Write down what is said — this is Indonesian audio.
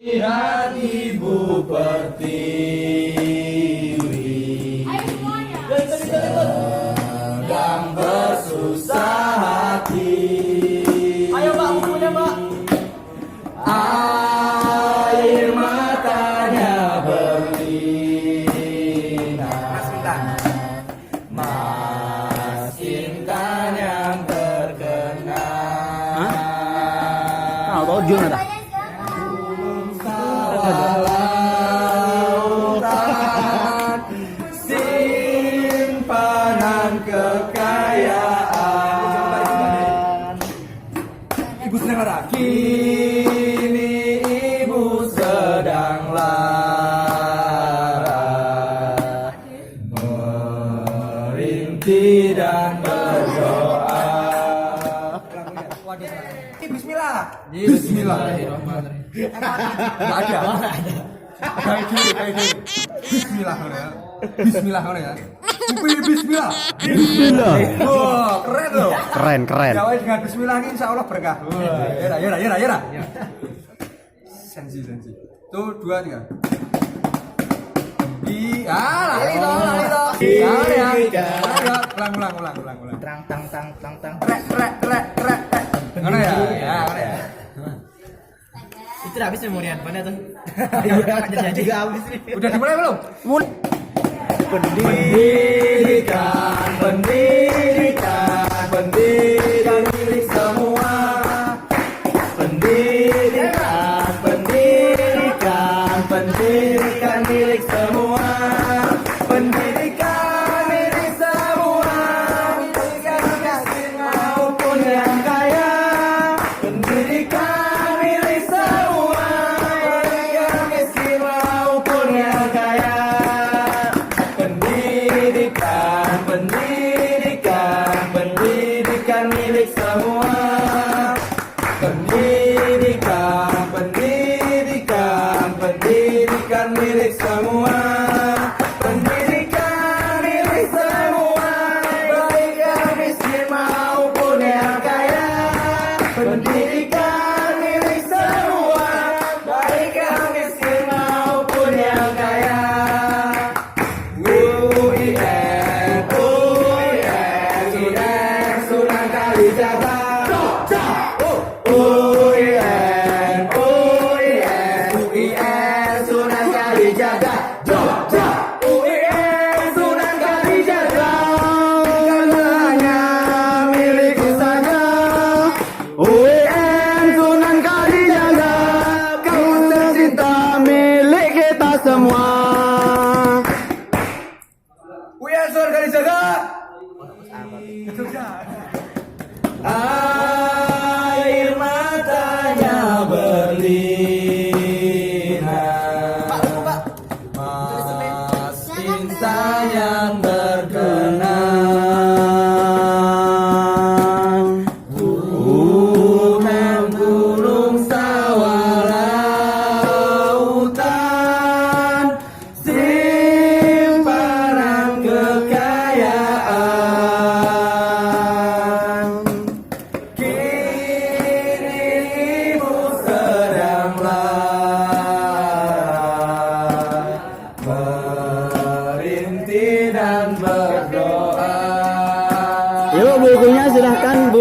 Lihat Ibu Pertiwi sedang bersusah hati. Ayo Mbak, bukunya Mbak. Air matanya berlinang, Mas Intan yang terkenal. Tahu Jun ada. Lautan, simpanan kekayaan. Ibu sedang lara. Kini ibu sedang lara, merintih dan berdoa. Bismillah. Bismillahirrahmanirrahim. Nggak ada. Kayak gini. Bismillah ya. Bismillah ya. Bismillah. Bismillah. Wah, keren loh. Keren. Jawab dengan bismillah ini insya Allah berkah. Ya. Sensi. Tuh 2, 3. Lali toh. Ulang. Tang. Rek. Mana ya? Itu udah habis memori handphone tuh. Juga habis nih. Udah dimulai belum? Pendidikan milik semua. Pendidikan milik semua. Pendidikan milik semua. Yang miskin maupun yang kaya. Pendidikan milik semua. Yang miskin maupun yang kaya. Pendidikan milik semua. Pendidikan milik semua. Pendidikan milik semua. Baik yang miskin maupun yang kaya. Pendidikan milik semua. Baik yang miskin maupun yang kaya. UIN, Sunan Kalijaga. UIN, Sunan Kalijaga. UIN, Sunan Kalijaga. Bukan hanya milikku saja. UIN, Sunan Kalijaga. Kau tercinta milik kita semua. UIN, Sunan Kalijaga. Air matanya berlinang, Mas Intan yang terkenal. Gunung sawah lautan, simpanan kekayaan. Kini ibu sedang lara, merintih dan berdoa. Yuk bukunya silahkan.